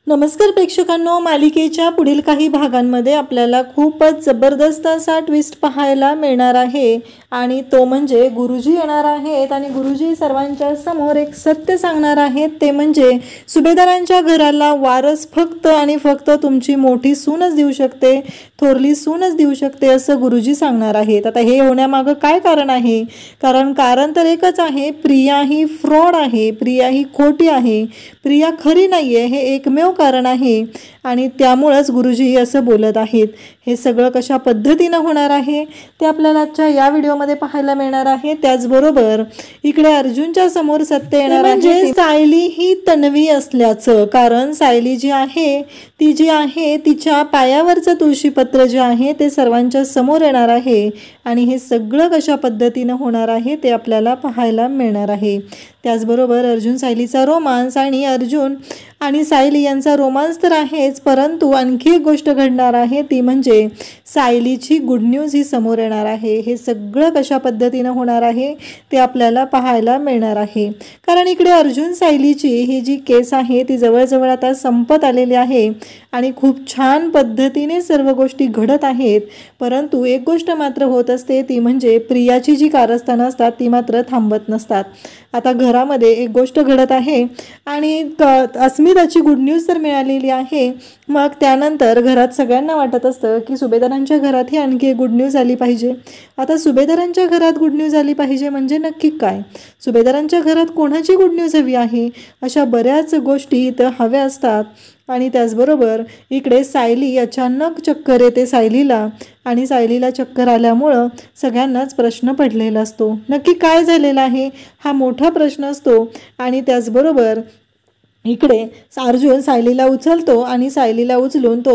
नमस्कार प्रेक्षकांनो, मालिकेच्या पुढील काही भागांमध्ये आपल्याला खूपच जबरदस्त असा ट्विस्ट पाहायला मिळणार आहे आणि तो म्हणजे गुरुजी येणार आहेत आणि गुरुजी सर्वांच्या समोर एक सत्य सांगणार आहेत। ते म्हणजे सुभेदारांच्या घराला वारस फक्त आणि फक्त तुमची मोठी सूनच देऊ शकते, थोरली सूनच देऊ शकते असं गुरुजी सांगणार आहेत। आता हे होण्यामागं काय कारण आहे? कारण तर एकच आहे, प्रिया ही फ्रॉड आहे, प्रिया ही खोटी आहे, प्रिया खरी नाहीये, हे एकमेव कारण आहे आणि त्यामुळेच गुरुजी असं बोलत आहेत। हे सगळं कशा पद्धतीने होणार आहे ते आपल्याला आजच्या या व्हिडिओमध्ये पाहायला मिळणार आहे। त्याचबरोबर इकडे अर्जुनच्या समोर सत्य येणार आहे, सायली ही तन्वी असल्याचं। कारण सायली जी आहे तिच्या पायावरचं तुळशीपत्र जे आहे ते सर्वांच्या समोर येणार आहे आणि हे सगळं कशा पद्धतीने होणार आहे ते आपल्याला पाहायला मिळणार आहे। त्याचबरोबर अर्जुन सायलीचा रोमांस आणि अर्जुन आणि सायली यांचा रोमांस तर आहेच, परंतु आणखी एक गोष्ट घडणार आहे ती म्हणजे सायलीची गुड न्यूज ही समोर येणार आहे। हे सगळं कशा पद्धतीने होणार आहे ते आपल्याला पाहायला मिळणार आहे। कारण इकडे अर्जुन सायलीची ही जी केस आहे ती जवळजवळ आता संपत आलेली आहे आणि खूप छान पद्धतीने सर्व गोष्टी घडत आहेत, परंतु एक गोष्ट मात्र होत असते ती म्हणजे प्रियाची जी कारस्थानं असतात ती मात्र थांबत नसतात। आता घरामध्ये एक गोष्ट घडत आहे आणि अस्मिताची गुड न्यूज तर मिळालेली आहे, मग त्यानंतर घरात सगळ्यांना वाटत असतं की सुभेदारांच्या घरात ही आणखी एक गुड न्यूज आली पाहिजे। आता सुभेदारांच्या घरात गुड न्यूज आली पाहिजे म्हणजे नक्की काय? सुभेदारांच्या घरात कोणाची गुड न्यूज हवी आहे? अशा बऱ्याच गोष्टी इथं हव्या असतात आणि त्याचबरोबर इकडे सायली अचानक चक्कर येते सायलीला आणि सायलीला चक्कर आल्यामुळं सगळ्यांनाच प्रश्न पडलेला असतो, नक्की काय झालेलं आहे हा मोठा प्रश्न असतो। आणि त्याचबरोबर इकडे अर्जुन सायलीला उचलतो आणि सायलीला उचलून तो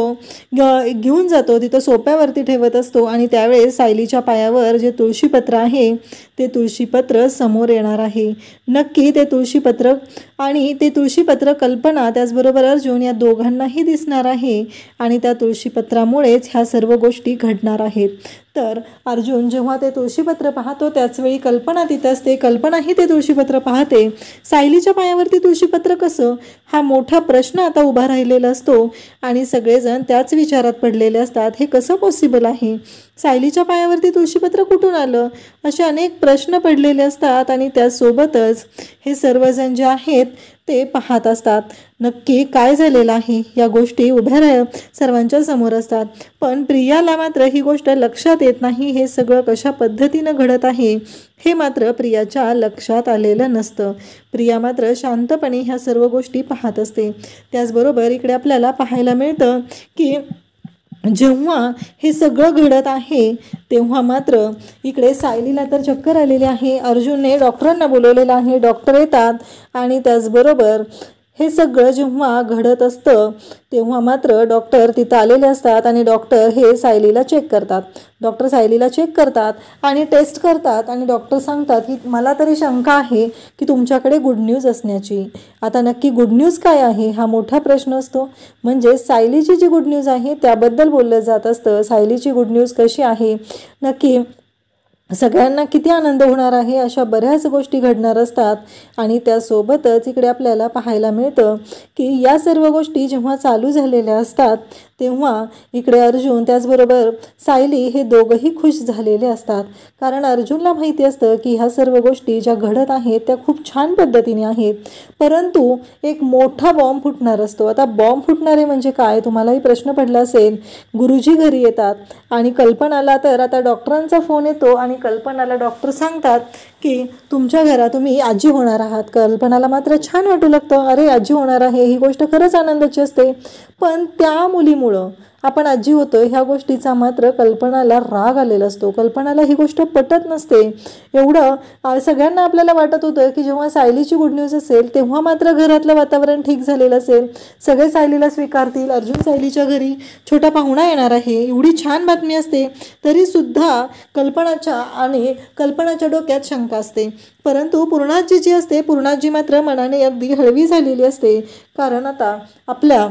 घेऊन जातो, तिथं सोप्यावरती ठेवत असतो आणि त्यावेळेस सायलीच्या पायावर जे तुळशीपत्र आहे ते तुळशीपत्र समोर येणार आहे। नक्की ते तुळशीपत्र आणि ते तुळशीपत्र कल्पना त्याचबरोबर अर्जुन या दोघांनाही दिसणार आहे आणि त्या तुळशीपत्रामुळेच ह्या सर्व गोष्टी घडणार आहेत। तर अर्जुन जेव्हा ते तुळशीपत्र पाहतो त्याचवेळी कल्पना तिथं असते, कल्पनाही ते तुळशीपत्र पाहते। सायलीच्या पायावरती तुळशीपत्र कसं, हा मोठा प्रश्न आता उभा राहिलेला असतो आणि सगळेजण त्याच विचारात पडलेले असतात, हे कसं पॉसिबल आहे? सायलीच्या पायावरती तुळशीपत्र कुठून आलं? असे अनेक प्रश्न पडलेले असतात आणि त्यासोबतच हे सर्वजण जे आहेत ते पाहत असतात नक्की काय झालेलं आहे। या गोष्टी उभ्या सर्वांच्या समोर असतात, पण प्रियाला मात्र ही गोष्ट लक्षात येत नाही। हे सगळं कशा पद्धतीनं घडत आहे हे मात्र प्रियाच्या लक्षात आलेलं नसतं। प्रिया मात्र शांतपणे ह्या सर्व गोष्टी पाहत असते। त्याचबरोबर इकडे आपल्याला पाहायला मिळतं की जेव्हा हे सगळं घडत आहे तेव्हा मात्र इकडे सायलीला तर चक्कर आलेली आहे। अर्जुनने डॉक्टरांना बोलवलेलं आहे, डॉक्टर येतात आणि त्याचबरोबर हे सगळं जेव्हा घडत असतं तेव्हा मात्र डॉक्टर तिथं आलेले असतात आणि डॉक्टर हे सायलीला चेक करतात। डॉक्टर सायलीला चेक करतात आणि टेस्ट करतात आणि डॉक्टर सांगतात की मला तरी शंका आहे की तुमच्याकडे गुड न्यूज असण्याची। आता नक्की गुड न्यूज काय आहे हा मोठा प्रश्न असतो। म्हणजे सायलीची जी गुड न्यूज आहे त्याबद्दल बोललं जात असतं। सायलीची गुड न्यूज कशी आहे, नक्की सगळ्यांना किती आनंद होणार आहे, अशा बऱ्याच गोष्टी घडणार असतात आणि त्यासोबतच इकडे आपल्याला पाहायला मिळतं की या सर्व गोष्टी जेव्हा चालू झालेल्या असतात तेव्हा इकडे अर्जुन त्याचबरोबर सायली हे दोघंही खुश झालेले असतात। कारण अर्जुनला माहिती असतं की ह्या सर्व गोष्टी ज्या घडत आहेत त्या खूप छान पद्धतीने आहेत, परंतु एक मोठा बॉम्ब फुटणार असतो। आता बॉम्ब फुटणारे म्हणजे काय तुम्हालाही प्रश्न पडला असेल। गुरुजी घरी येतात आणि कल्पनाला तर आता डॉक्टरांचा फोन येतो आणि कल्पनाला डॉक्टर सांगतात की तुमच्या घरात तुम्ही आजी होणार आहात। कल्पनाला मात्र छान वाटू लागतं, अरे आजी होणार आहे ही गोष्ट खरंच आनंदाची असते, पण त्या मुलीमुळं आपण आजी होतोय ह्या गोष्टीचा मात्र कल्पनाला राग आलेला असतो। कल्पनाला ही गोष्ट पटत नसते। एवढं सगळ्यांना आपल्याला वाटत होतं की जेव्हा सायलीची गुड न्यूज असेल तेव्हा मात्र घरातलं वातावरण ठीक झालेलं असेल, सगळे सायलीला स्वीकारतील, अर्जुन सायलीच्या घरी छोटा पाहुणा येणार आहे, एवढी छान बातमी असते, तरीसुद्धा कल्पनाच्या डोक्यात शंका असते। परंतु पूर्णाजी जी असते, पूर्णाजी मात्र मनाने अगदी हळवी झालेली असते। कारण आता आपल्या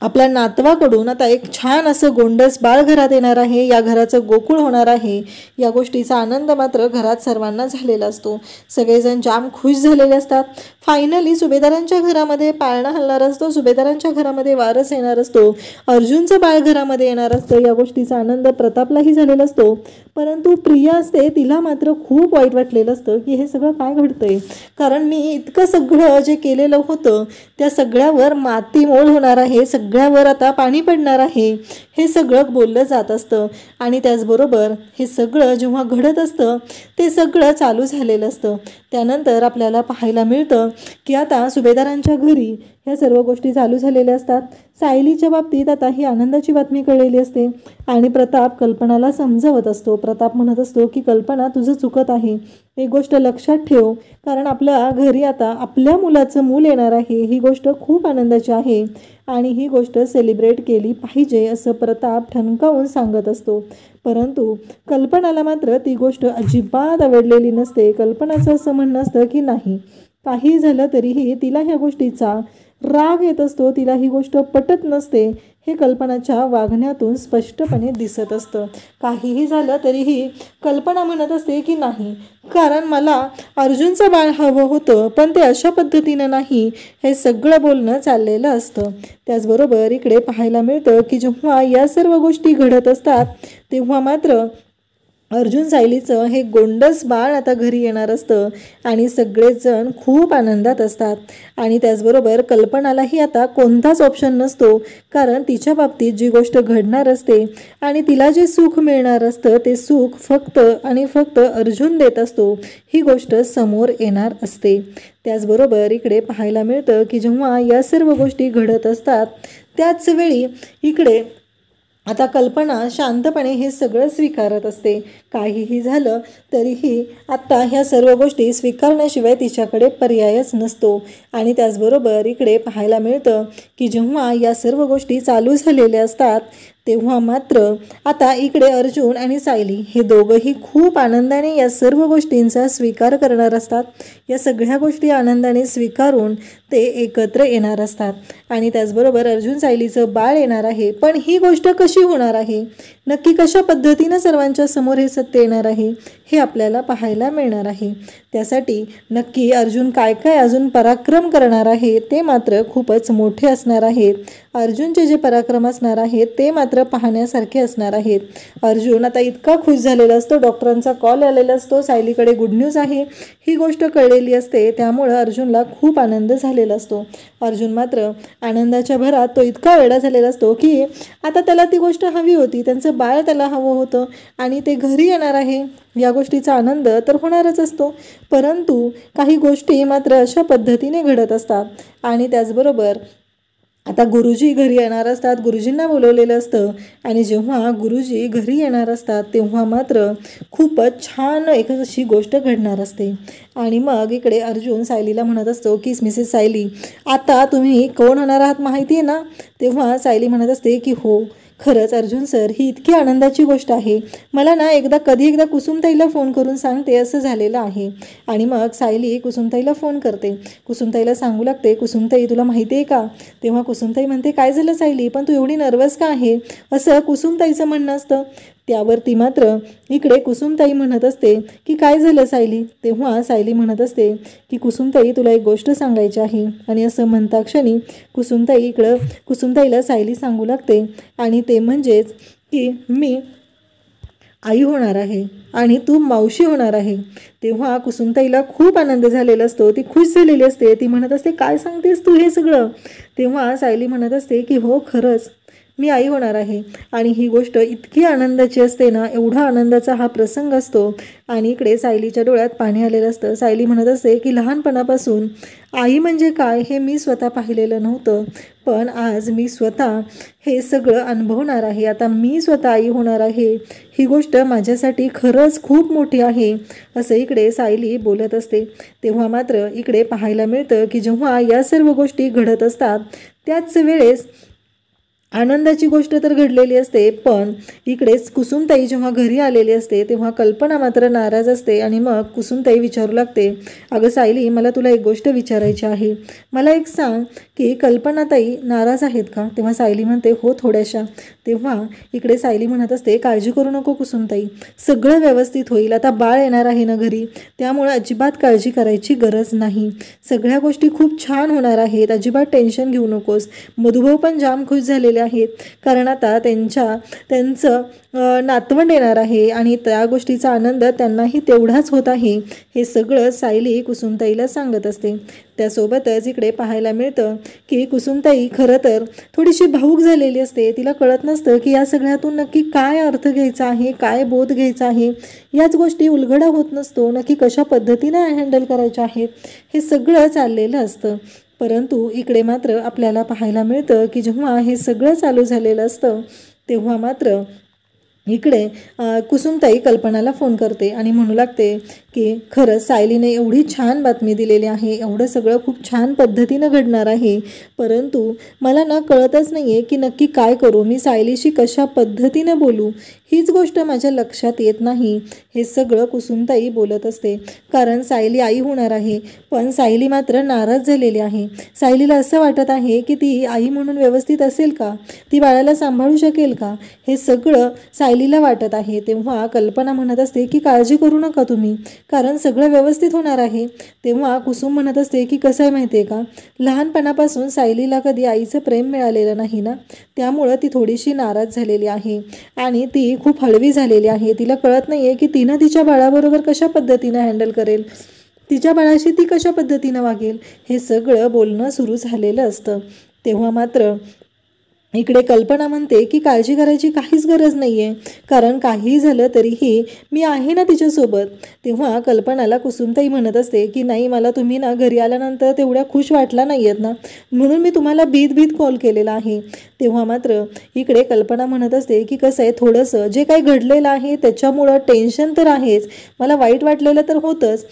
आपल्या नातवाकडून आता एक छान असं गोंडस बाळ घरात येणार आहे, या घराचं गोकुळ होणार आहे, या गोष्टीचा आनंद मात्र घरात सर्वांना झालेला असतो. सगळेजण जाम खुश झालेले असतात. फायनली सुभेदारांच्या घरामध्ये पाळणा हलणार असतो, सुभेदारांच्या घरामध्ये वारस येणार असतो, अर्जुनचं बाळ घरामध्ये येणार असतं. या गोष्टीचा आनंद प्रतापलाही झालेला असतो. परंतु प्रिया असते, तिला मात्र खूप वाईट वाटलेलं असतं की हे सगळं काय घडतंय, कारण मी इतकं सगळं जे केलेलं होतं त्या सगळ्यावर मातीमोल होणार आहे, सगळ्यावर आता पाणी पडणार आहे, हे सगळं बोललं जात असतं. आणि त्याचबरोबर हे सगळं जेव्हा घडत असतं ते सगळं चालू झालेलं असतं. त्यानंतर आपल्याला पाहायला मिळतं की आता सुभेदारांच्या घरी ह्या सर्व गोष्टी चालू झालेल्या असतात. सायलीच्या बाबतीत आता ही आनंदाची बातमी कळलेली असते आणि प्रताप कल्पनाला समजवत असतो. प्रताप म्हणत असतो की कल्पना, तुझं चुकत आहे, एक गोष्ट लक्षात ठेव, कारण आपल्या घरी आता आपल्या मुलाचं मूल येणार आहे, ही गोष्ट खूप आनंदाची आहे आणि ही गोष्ट सेलिब्रेट केली पाहिजे, असं प्रताप ठणकावून सांगत असतो. परंतु कल्पनाला मात्र ती गोष्ट अजिबात आवडलेली नसते. कल्पनाचं असं म्हणणं असतं की नाही, काही झालं तरीही तिला ह्या गोष्टीचा राग येत असतो, तिला ही गोष्ट पटत नसते, हे कल्पनाच्या वागण्यातून स्पष्टपणे दिसत असतं. काहीही झालं तरीही कल्पना म्हणत असते की नाही, कारण मला अर्जुनचं बाळ हवं होतं, पण ते अशा पद्धतीनं नाही, हे सगळं बोलणं चाललेलं असतं. त्याचबरोबर इकडे पाहायला मिळतं की जेव्हा या सर्व गोष्टी घडत असतात तेव्हा मात्र अर्जुन सायलीचं हे गोंडस बाळ आता घरी येणार असतं आणि सगळेजण खूप आनंदात असतात. आणि त्याचबरोबर कल्पनालाही आता कोणताच ऑप्शन नसतो, कारण तिच्या बाबतीत जी गोष्ट घडणार असते आणि तिला जे सुख मिळणार असतं ते सुख फक्त आणि फक्त अर्जुन देत असतो, ही गोष्ट समोर येणार असते. त्याचबरोबर इकडे पाहायला मिळतं की जेव्हा या सर्व गोष्टी घडत असतात त्याच वेळी इकडे आता कल्पना शांतपणे हे सगळं स्वीकारत असते. काहीही झालं तरीही आत्ता ह्या सर्व गोष्टी स्वीकारण्याशिवाय तिच्याकडे पर्यायच नसतो. आणि त्याचबरोबर इकडे पाहायला मिळतं की जेव्हा या सर्व गोष्टी चालू झालेल्या असतात तेव्हा मात्र आता इकडे अर्जुन आणि सायली हे दोघंही खूप आनंदाने या सर्व गोष्टींचा स्वीकार करणार असतात. या सगळ्या गोष्टी आनंदाने स्वीकारून ते एकत्र येणार असतात. आणि त्याचबरोबर अर्जुन सायलीचं बाळ येणार आहे, पण ही गोष्ट कशी होणार आहे, नक्की कशा पद्धतीनं सर्वांच्या समोर हे सत्य येणार आहे, हे आपल्याला पाहायला मिळणार आहे. त्यासाठी नक्की अर्जुन काय काय अजून पराक्रम करणार आहे ते मात्र खूपच मोठे असणार आहेत. अर्जुनचे जे पराक्रम असणार आहेत ते मात्र पाहण्यासारखे असणार आहेत. अर्जुन आता इतका खुश झालेला असतो, डॉक्टरांचा कॉल आलेला असतो, सायलीकडे गुड न्यूज आहे ही गोष्ट कळलेली असते, त्यामुळं अर्जुनला खूप आनंद झालेला असतो. अर्जुन मात्र आनंदाच्या भरात तो इतका वेडा झालेला असतो की आता त्याला ती गोष्ट हवी होती, त्यांचं बाळ त्याला हवं होतं आणि ते घरी येणार आहे, या गोष्टीचा आनंद तर होणारच असतो. परंतु काही गोष्टी मात्र अशा पद्धतीने घडत असतात. आणि त्याचबरोबर आता गुरुजी घरी येणार असतात, गुरुजींना बोलवलेलं असतं आणि जेव्हा गुरुजी घरी येणार असतात तेव्हा मात्र खूपच छान एक अशी गोष्ट घडणार असते. आणि मग इकडे अर्जुन सायलीला म्हणत असतो की मिसेस सायली, आता तुम्ही कोण होणार आहात माहिती आहे ना. तेव्हा सायली म्हणत असते की हो, खरंच अर्जुन सर, ही इतकी आनंदाची गोष्ट आहे, मला ना कधी एकदा कुसुमताईला फोन करून सांगते असं झालेलं आहे. आणि मग सायली कुसुमताईला फोन करते, कुसुमताईला सांगू लागते, कुसुमताई तुला माहिती आहे का. तेव्हा कुसुमताई म्हणते, काय झालं सायली, पण तू एवढी नर्वस का आहे, असं कुसुमताईचं म्हणणं असतं. त्यावरती मात्र इकडे कुसुमताई म्हणत असते की काय झालं सायली. तेव्हा सायली म्हणत असते की कुसुमताई तुला एक गोष्ट सांगायची आहे. आणि असं म्हणता क्षणी कुसुमताईला सायली सांगू लागते आणि ते म्हणजेच की मी आई होणार आहे आणि तू मावशी होणार आहे. तेव्हा कुसुमताईला खूप आनंद झालेला असतो, ती खुश झालेली असते, ती म्हणत असते काय सांगतेस तू हे सगळं. तेव्हा सायली म्हणत असते की हो, खरंच मी आई होणार आहे. आणि ही गोष्ट इतकी आनंदाची असते ना, एवढा आनंदाचा हा प्रसंग असतो. आणि इकडे सायलीच्या डोळ्यात पाणी आलेलं असतं. सायली म्हणत असते की लहानपणापासून आई म्हणजे काय हे मी स्वतः पाहिलेलं नव्हतं, पण आज मी स्वतः हे सगळं अनुभवणार आहे. आता मी स्वतः आई होणार आहे, ही गोष्ट माझ्यासाठी खरंच खूप मोठी आहे, असं इकडे सायली बोलत असते. तेव्हा मात्र इकडे पाहायला मिळतं की जेव्हा या सर्व गोष्टी घडत असतात त्याच वेळेस आनंदाची गोष्ट तर घडलेली असते, पण इकडेच कुसुमताई जेव्हा घरी आलेली असते तेव्हा कल्पना मात्र नाराज असते. आणि मग कुसुमताई विचारू लागते, अगं सायली, मला तुला एक गोष्ट विचारायची आहे. मला एक सांग की कल्पनाताई नाराज आहेत का? तेव्हा सायली म्हणते, हो थोड्याशा. तेव्हा इकडे सायली म्हणत असते, काळजी करू नको कुसुमताई, सगळं व्यवस्थित होईल. आता बाळ येणार आहे ना घरी, त्यामुळे अजिबात काळजी करायची गरज नाही. सगळ्या गोष्टी खूप छान होणार आहेत, अजिबात टेन्शन घेऊ नकोस. मधुभाऊ पण जाम खुश झालेले आहेत, कारण आता त्यांचं नातवंड येणार आहे आणि त्या गोष्टीचा आनंद त्यांनाही तेवढाच होत आहे. हे सगळं सायली कुसुमताईला सांगत असते. त्यासोबतच इकडे पाहायला मिळतं की कुसुमताई खरं तर थोडीशी भावूक झालेली असते. तिला कळत नसतं की या सगळ्यातून नक्की काय अर्थ घ्यायचा आहे, काय बोध घ्यायचा आहे. याच गोष्टी उलगडा होत नसतो, नक्की कशा पद्धतीने हँडल करायच्या आहेत हे सगळं चाललेलं असतं. परंतु इकडे मात्र आपल्याला पाहायला मिळतं की जेव्हा हे सगळं चालू झालेलं असतं तेव्हा मात्र इकडे कुसुमताई कल्पनाला फोन करते आणि म्हणू लागते की खरंच सायलीने एवढी छान बातमी दिलेली आहे, एवढं सगळं खूप छान पद्धतीनं घडणार आहे, परंतु मला ना कळतच नाही आहे की नक्की काय करू, मी सायलीशी कशा पद्धतीनं बोलू, हीच गोष्ट माझ्या लक्षात येत नाही. हे सगळं कुसुमताई बोलत असते, कारण सायली आई होणार आहे. पण सायली मात्र नाराज झालेली आहे. सायलीला असं वाटत आहे की ती आई म्हणून व्यवस्थित असेल का, ती बाळाला सांभाळू शकेल का, हे सगळं सायलीला वाटत आहे. तेव्हा कल्पना म्हणत असते की काळजी करू नका तुम्ही, कारण सगळं व्यवस्थित होणार आहे. तेव्हा कुसुम म्हणत असते की कसं आहे माहिती आहे का, लहानपणापासून सायलीला कधी आईचं प्रेम मिळालेलं नाही ना, त्यामुळं ती थोडीशी नाराज झालेली आहे आणि ती खूप हळवी झालेली आहे. तिला कळत नाही आहे की तिनं तिच्या बाळाबरोबर कशा पद्धतीनं हँडल करेल, तिच्या बाळाशी ती कशा पद्धतीनं वागेल, हे सगळं बोलणं सुरू झालेलं असतं. तेव्हा मात्र इकडे कल्पना म्हणते की काळजी करायची काहीच गरज नाही आहे, कारण काही झालं तरीही मी आहे ना तिच्यासोबत. तेव्हा कल्पनाला कुसुमताई म्हणत असते की नाही, मला तुम्ही ना घरी आल्यानंतर तेवढ्या खुश वाटला नाही आहेत ना, म्हणून मी तुम्हाला बीत कॉल केलेला आहे. तेव्हा मात्र इकडे कल्पना म्हणत असते की कसं आहे, थोडंसं जे काही घडलेलं आहे त्याच्यामुळं टेन्शन तर आहेच, मला वाईट वाटलेलं तर होतंच,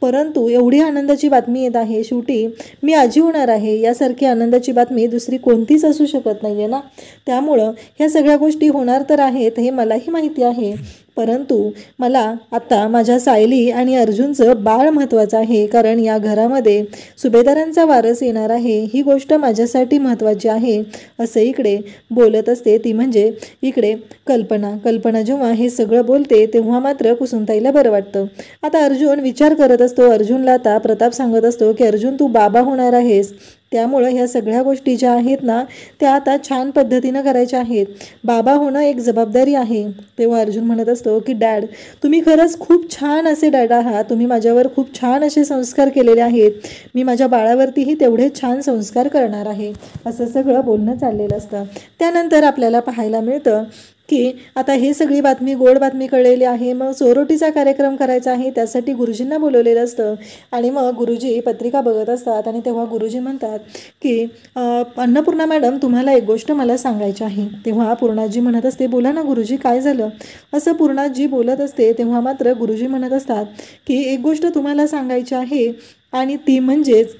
परंतु एवढी आनंदाची बातमी येत आहे, शेवटी मी आजी होणार आहे, यासारखी आनंदाची बातमी दुसरी कोणतीच असू शकत नाही आहे ना. त्यामुळं ह्या सगळ्या गोष्टी होणार तर आहेत हे मलाही माहिती आहे, परंतु मला आता माझ्या सायली आणि अर्जुनचं बाळ महत्त्वाचं आहे, कारण या घरामध्ये सुभेदारांचा वारस येणार आहे, ही गोष्ट माझ्यासाठी महत्त्वाची आहे, असं इकडे बोलत असते ती, म्हणजे इकडे कल्पना जेव्हा हे सगळं बोलते तेव्हा मात्र कुसुमताईला बरं वाटतं. आता अर्जुन विचार करत असतो, अर्जुनला आता प्रताप सांगत असतो की अर्जुन, तू बाबा होणार आहेस, त्यामुळं ह्या सगळ्या गोष्टी ज्या आहेत ना त्या आता छान पद्धतीनं करायच्या आहेत, बाबा होणं एक जबाबदारी आहे. तेव्हा अर्जुन म्हणत असतो की डॅड, तुम्ही खरंच खूप छान असे डॅड आहात, तुम्ही माझ्यावर खूप छान असे संस्कार केलेले आहेत, मी माझ्या बाळावरतीही तेवढे छान संस्कार करणार आहे, असं सगळं बोलणं चाललेलं असतं. त्यानंतर आपल्याला पाहायला मिळतं की आता हे सगळी बातमी, गोड बातमी कळलेली आहे. मग सोरोटीचा कार्यक्रम करायचा आहे, त्यासाठी गुरुजींना बोलवलेलं असतं आणि मग गुरुजी पत्रिका बघत असतात आणि तेव्हा गुरुजी म्हणतात की अन्नपूर्णा मॅडम, तुम्हाला एक गोष्ट मला सांगायची आहे. तेव्हा पूर्णाजी म्हणत असते, बोला ना गुरुजी, काय झालं, असं पूर्णाजी बोलत असते. तेव्हा मात्र गुरुजी म्हणत असतात की एक गोष्ट तुम्हाला सांगायची आहे, आणि ती म्हणजेच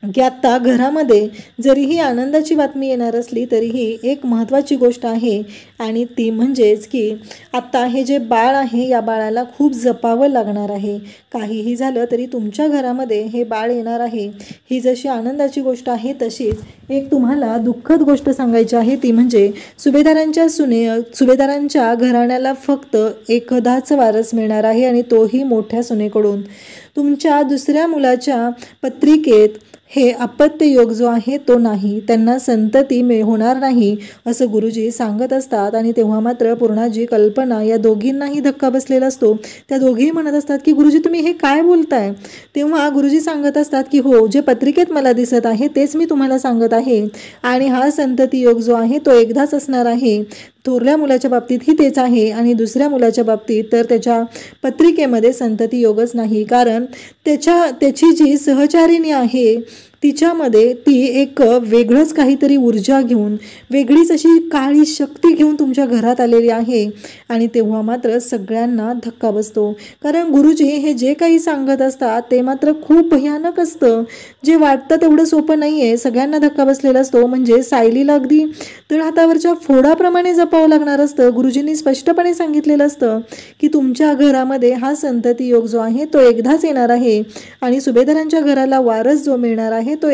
की आत्ता घरामध्ये जरीही आनंदाची बातमी येणार असली तरीही एक महत्त्वाची गोष्ट आहे, आणि ती म्हणजेच की आत्ता हे जे बाळ आहे या बाळाला खूप जपावं लागणार आहे. काहीही झालं तरी तुमच्या घरामध्ये हे बाळ येणार आहे. ही जशी आनंदाची गोष्ट आहे तशीच एक तुम्हाला दुःखद गोष्ट सांगायची आहे, ती म्हणजे सुभेदारांच्या घराण्याला फक्त एकदाच वारस मिळणार आहे, आणि तोही मोठ्या सुनेकडून. तुमच्या दुसऱ्या मुलाच्या पत्रिकेत हे अपत्य योग जो आहे तो नाही, त्यांना संतती होणार नाही, असं गुरुजी सांगत असतात. आणि तेव्हा मात्र पूर्णाजी, कल्पना या दोघींनाही धक्का बसलेला असतो. त्या दोघीही म्हणत असतात की गुरुजी तुम्ही हे काय बोलताय. तेव्हा गुरुजी सांगत असतात की हो, जे पत्रिकेत मला दिसत आहे तेच मी तुम्हाला सांगत आहे, आणि हा संतती योग जो आहे तो एकदाच असणार आहे. थोरल्या मुलाच्या बाबतीतही तेच आहे, आणि दुसऱ्या मुलाच्या बाबतीत तर त्याच्या पत्रिकेमध्ये संतती योगच नाही, कारण त्याची जी सहचारिणी आहे तिच्यामध्ये ती एक वेगळंच काहीतरी ऊर्जा घेऊन, वेगळीच अशी काळी शक्ती घेऊन तुमच्या घरात आलेली आहे. आणि तेव्हा मात्र सगळ्यांना धक्का बसतो, कारण गुरुजी हे जे काही सांगत असतात ते मात्र खूप भयानक असतं. जे वाटतं तेवढं सोपं नाही आहे. सगळ्यांना धक्का बसलेला असतो. म्हणजे सायलीला अगदी तळहातावरच्या फोडाप्रमाणे जपावं लागणार असतं. गुरुजींनी स्पष्टपणे सांगितलेलं असतं की तुमच्या घरामध्ये हा संतती योग जो आहे तो एकदाच येणार आहे आणि सुभेदारांच्या घराला वारस जो मिळणार आहे तो.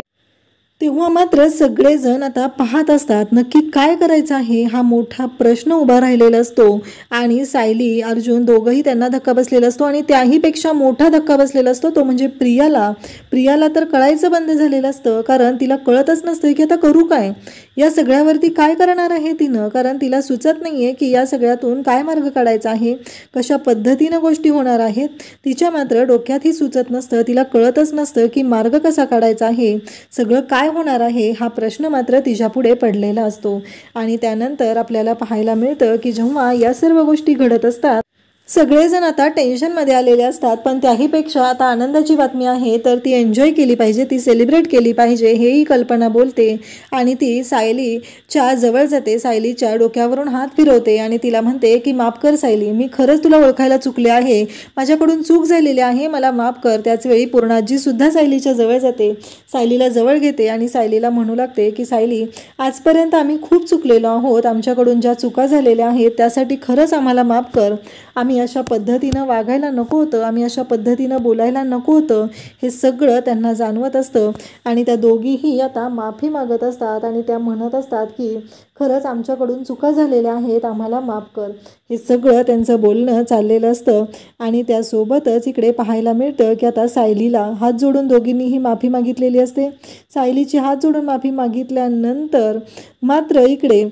तेव्हा मात्र सगळेजण आता पाहत असतात नक्की काय करायचं आहे, हा मोठा प्रश्न उभा राहिलेला असतो. आणि सायली अर्जुन दोघंही त्यांना धक्का बसलेला असतो. आणि त्याहीपेक्षा मोठा धक्का बसलेला असतो तो म्हणजे प्रियाला तर कळायचं बंद झालेलं असतं, कारण तिला कळतच नसतं की आता करू काय, या सगळ्यावरती काय करणार आहे तिनं. कारण तिला सुचत नाही आहे की या सगळ्यातून काय मार्ग काढायचा आहे, कशा पद्धतीनं गोष्टी होणार आहेत. तिच्या मात्र डोक्यातही सुचत नसतं, तिला कळतच नसतं की मार्ग कसा काढायचा आहे, सगळं काय होणार आहे, हा प्रश्न मात्र तिच्यापुढे पडलेला असतो. आणि त्यानंतर आपल्याला पाहायला मिळतं की जेव्हा या सर्व गोष्टी घडत असतात सगळेजण आता टेन्शनमध्ये आलेले असतात. पण त्याहीपेक्षा आता आनंदाची बातमी आहे तर ती एन्जॉय केली पाहिजे, ती सेलिब्रेट केली पाहिजे, हेही कल्पना बोलते. आणि ती सायलीच्या जवळ जाते, सायलीच्या डोक्यावरून हात फिरवते आणि तिला म्हणते की माफ कर सायली, मी खरंच तुला ओळखायला चुकले आहे, माझ्याकडून चूक झालेली आहे, मला माफ कर. त्याचवेळी पूर्णाजीसुद्धा सायलीच्या जवळ जाते, सायलीला जवळ घेते आणि सायलीला म्हणू लागते की सायली, आजपर्यंत आम्ही खूप चुकलेलो आहोत, आमच्याकडून ज्या चुका झालेल्या आहेत त्यासाठी खरंच आम्हाला माफ कर. आम्ही अशा पद्धतीनं वागायला नको होतं, आम्ही अशा पद्धतीनं बोलायला नको होतं, हे सगळं त्यांना जाणवत असतं. आणि त्या दोघीही आता माफी मागत असतात आणि त्या म्हणत असतात की खरंच आमच्याकडून चुका झालेल्या आहेत, आम्हाला माफ कर. हे सगळं त्यांचं बोलणं चाललेलं असतं. आणि त्यासोबतच इकडे पाहायला मिळतं की आता सायलीला हात जोडून दोघींनीही माफी मागितलेली असते. सायलीची हात जोडून माफी मागितल्यानंतर मात्र इकडे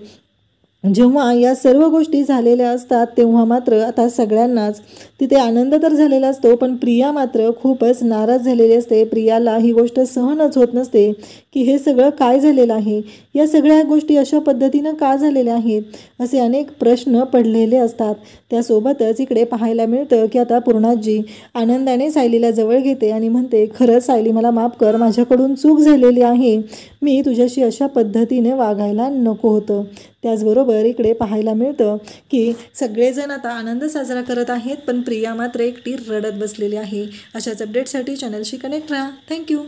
जेव्हा या सर्व गोष्टी झालेल्या असतात तेव्हा मात्र आता सगळ्यांनाच तिथे आनंद तर झालेला असतो, पण प्रिया मात्र खूपच नाराज झालेली असते. प्रियाला ही गोष्ट सहनच होत नसते की हे सगळं काय झालेलं आहे, या सगळ्या गोष्टी अशा पद्धतीनं का झालेल्या आहेत, असे अनेक प्रश्न पडलेले असतात. त्यासोबतच इकडे पाहायला मिळतं की आता पूर्णाजी आनंदाने सायलीला जवळ घेते आणि म्हणते, खरंच सायली मला माफ कर, माझ्याकडून चूक झालेली आहे, मी तुझ्याशी अशा पद्धतीने वागायला नको होतं. त्याचबरोबर इकडे पाहायला मिळतं की सगळेजण आता आनंद साजरा करत आहेत, पण प्रिया मात्र एकटी रडत बसलेली आहे. अशाच अपडेटसाठी चॅनलशी कनेक्ट राहा. थँक्यू.